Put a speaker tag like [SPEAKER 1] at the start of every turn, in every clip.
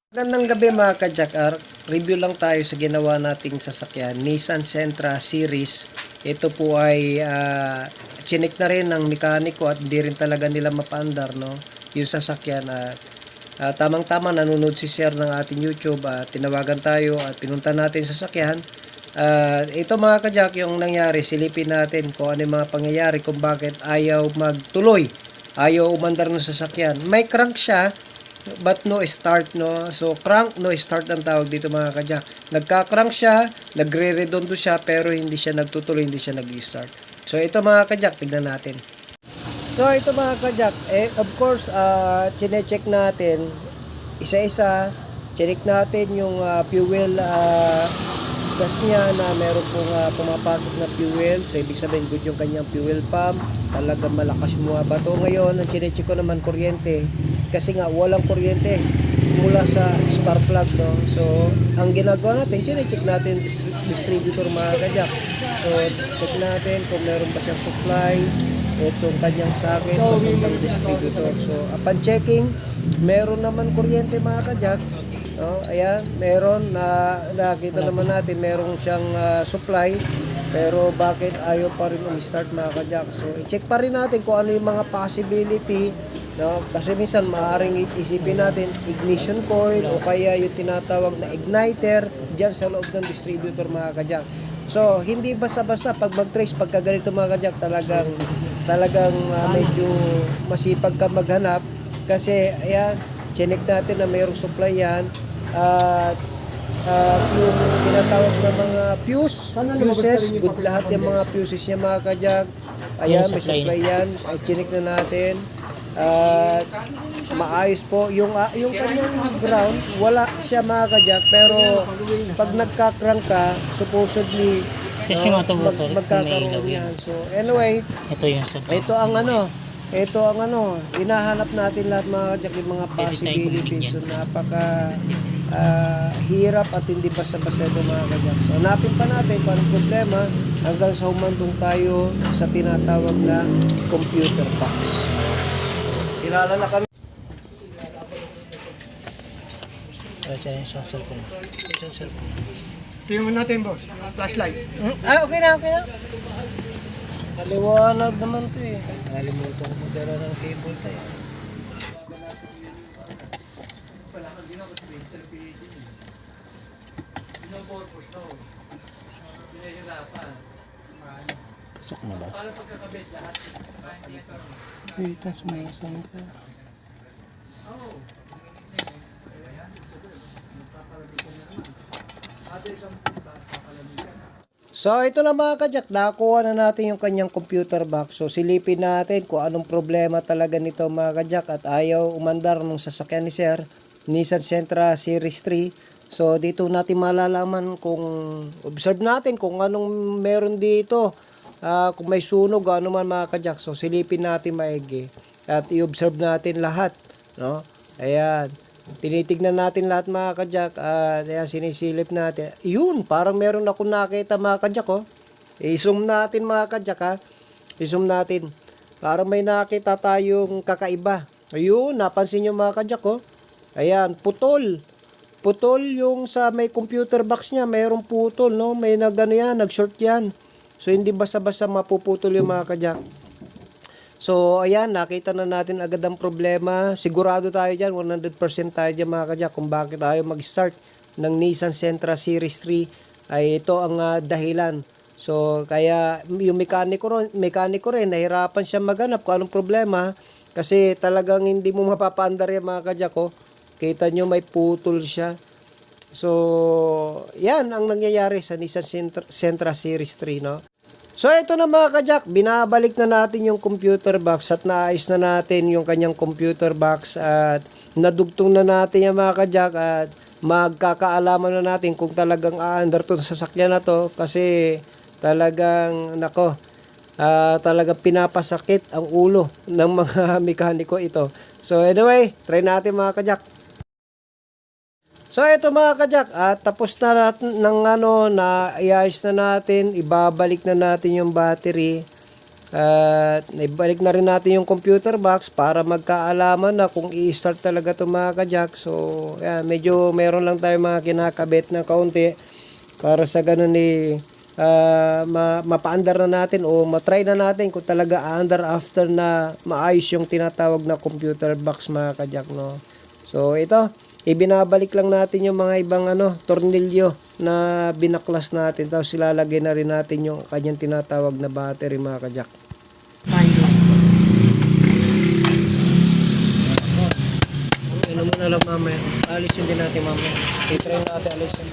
[SPEAKER 1] Magandang gabi mga ka-Jack. Review lang tayo sa ginawa nating sasakyan, Nissan Sentra Series. Ito po ay chinik na rin ng mekaniko at hindi rin talaga nila mapaandar, no? Yung sasakyan at tamang-tama nanonood si Sir ng ating YouTube at tinawagan tayo at pinunta natin sa sasakyan. Ito mga ka-Jack, yung nangyari, silipin natin kung ano yung mga pangyayari kung bakit ayaw magtuloy, ayaw umandar ng sasakyan. May crank siya but no start, no? So crank no start ang tawag dito mga ka-Jack. Nagka-crank siya, nagre-redondo siya pero hindi siya nagtutuloy, hindi siya nag-start. So ito mga ka-Jack, tignan natin. So ito mga ka-Jack, of course chine-check natin isa-isa. Check natin yung fuel gas niya na meron pong pumapasok na fuel. So ibig sabihin good yung kanyang fuel pump, talagang malakas bumabato. Ngayon ang chine-check ko naman kuryente, kasi nga walang kuryente mula sa spark plug, no? So ang ginagawa natin, chine-check natin distributor mga ka-Jack. So check natin kung meron ba siyang supply itong kanyang socket papuntang distributor. So upon checking, meron naman kuryente mga ka-Jack. No, ayan, meron na nakita naman natin meron siyang supply, pero bakit ayaw pa rin i-start mga ka-Jack? So i-check pa rin natin kung ano yung mga possibility, no? Kasi minsan maaaring isipin natin ignition coil o kaya yung tinatawag na igniter diyan sa loob ng distributor mga ka-Jack. So hindi basta-basta pag mag-trace pagka ganito mga ka-Jack, talagang medyo masipag ka maghanap, kasi ayan, chinek natin na mayroong supply yan at yung tinatawag na mga fuses, good lahat yung mga fuses niya mga ka-Jack. Ayan, may supply yan, ay chinek na natin at maayos po yung kanyang ground, wala siya mga ka-Jack, pero pag nagka-crank ka supposedly magkakaroon yan. So anyway, ito ang hinahanap natin lahat mga ka-Jack, yung mga possibilities. So napaka hirap at hindi basta-basta ito mga ka-Jack. So hanapin pa natin kung anong problema hanggang sa humantong tayo sa tinatawag na computer box. Kilala na kami. Isang cellphone.
[SPEAKER 2] Tingnan natin, boss. Flashlight.
[SPEAKER 1] Okay na. Maliwanag naman ito eh. Nalimutan ko magdala ng cable tayo.
[SPEAKER 3] Pasok na ba? Dito, sumayasang ka.
[SPEAKER 1] So ito na mga ka-Jack, nakuha na natin yung kanyang computer box. So silipin natin kung anong problema talaga nito mga ka-Jack at ayaw umandar ng sasakyan ni Sir, Nissan Sentra Series 3. So dito natin malalaman kung, observe natin kung anong meron dito, kung may sunog o ano man mga ka-Jack. So silipin natin maigi at i-observe natin lahat, no? Ayan, tinitignan natin lahat mga ka-Jack at ayan, sinisilip natin. Yun, parang meron ako nakita mga ka-Jack, oh. I-zoom natin mga ka-Jack, ha. I-zoom natin. Parang may nakita tayong kakaiba. Ayun, napansin nyo mga ka-Jack, oh. Ayan, putol. Putol yung sa may computer box niya, mayroong putol, no? May nag-short yan. So hindi basta-basta mapuputol yung mga ka-Jack. So, ayan, nakita na natin agad ang problema. Sigurado tayo dyan, 100% tayo dyan mga ka-Jack, kung bakit tayo mag-start ng Nissan Sentra Series 3 ay ito ang dahilan. So, kaya yung mekaniko rin, nahirapan siya maghanap kung anong problema, kasi talagang hindi mo mapapaandar yan mga ka-Jack, oh. Kita nyo may putol siya. So, yan ang nangyayari sa Nissan Sentra Series 3, no? So ito na mga ka-Jack, binabalik na natin yung computer box at naayos na natin yung kanyang computer box at nadugtong na natin yung mga ka-Jack at magkakaalaman na natin kung talagang aandar to sa sasakyan na to, kasi talagang talagang pinapasakit ang ulo ng mga mekaniko ito. So anyway, try natin mga ka-Jack. So ito mga ka-Jack, tapos na natin ng na iayos na natin, ibabalik na natin yung battery At naibalik na rin natin yung computer box para magkaalaman na kung i-start talaga ito mga kajak. So, yan, medyo meron lang tayo mga kinakabit na kaunti para sa ganun mapaandar na natin o matry na natin kung talaga aandar after na maayos yung tinatawag na computer box mga kajak, no. So ito, ibinabalik lang natin yung mga ibang tornilyo na binaklas natin, tapos ilalagay na rin natin yung kanyang tinatawag na battery mga kajak. Ano mo na lang mamaya, alisin din natin mamaya, i-try natin alisin.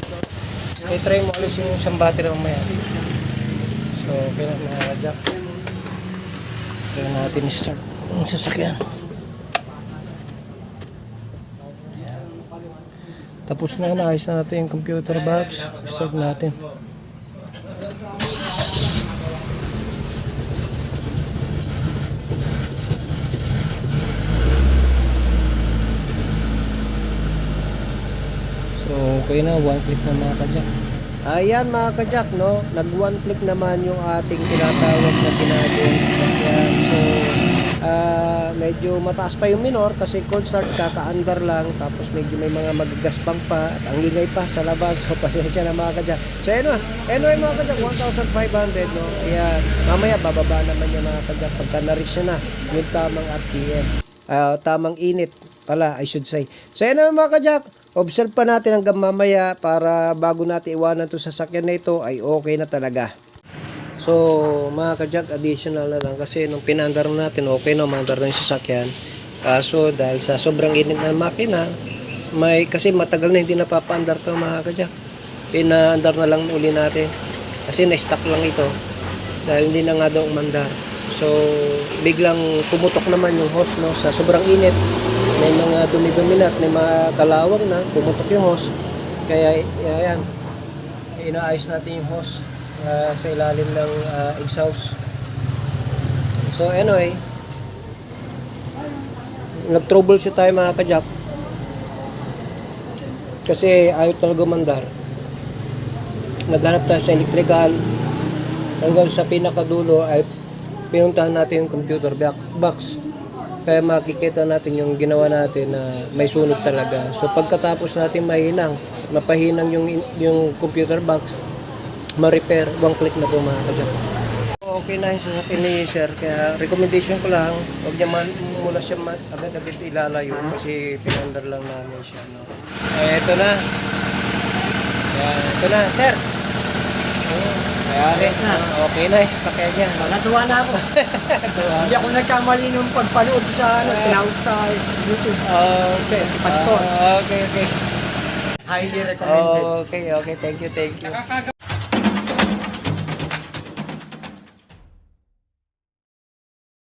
[SPEAKER 1] I-try mo alis yung isang battery mamaya. So, okay na mga kajak. Kaya natin start ang sasakyan. Tapos na, naayos na natin yung computer box. Start natin. So, okay na, one click na mga kajak. Ayan mga kajak, no? Nag one click naman yung ating tinatawag na ginagawa sa sasakyan. So, medyo mataas pa yung minor kasi cold start, kaka-under lang. Tapos medyo may mga magagaspang pa at ang ingay pa sa labas. So, pasensya na mga kajak. So, anyway mga kajak, 1,500, no? Ayan, mamaya bababa naman yung mga kajak pagka na-reach na yung tamang RPM. Tamang init pala, I should say. So, yan mga kajak. Observe pa natin hanggang mamaya para bago natin iwanan to sa sasakyan na ito ay okay na talaga. So mga kajak, additional na lang kasi nung pinandar natin okay na mandar na yung sasakyan. Kaso dahil sa sobrang init ng makina, kasi matagal na hindi napapaandar to mga kajak. Pinaandar na lang uli natin kasi na-stuck lang ito dahil hindi na nga daw umandar. So biglang pumutok naman yung hose, no, sa sobrang init. May mga dumi-dumi na at may mga kalawang na pumutok yung hose. Kaya ayan, inaayos natin yung hose sa ilalim ng exhaust. So anyway, nag-troubleshoot tayo mga kajak kasi ayaw talaga mandar. Naghanap tayo sa electrical hanggang sa pinakadulo ay pinuntahan natin yung computer box. Kaya makikita natin yung ginawa natin na may sunog talaga. So pagkatapos natin mapahinang yung computer box, ma-repair, one click na po mga kajak. Okay na yung sasakyan ni sir, kaya recommendation ko lang, huwag niya muna siya agad-agad ilalayo kasi pinandar lang namin siya. No? Ito na. Ito na, sir. Kaya okay na yung sasakyan niya.
[SPEAKER 3] Natuwa na ako. Hindi ako nagkamali nung pagpanood sa tinawag sa YouTube. Si Pastor.
[SPEAKER 1] Okay.
[SPEAKER 3] Highly recommended.
[SPEAKER 1] Okay. Thank you.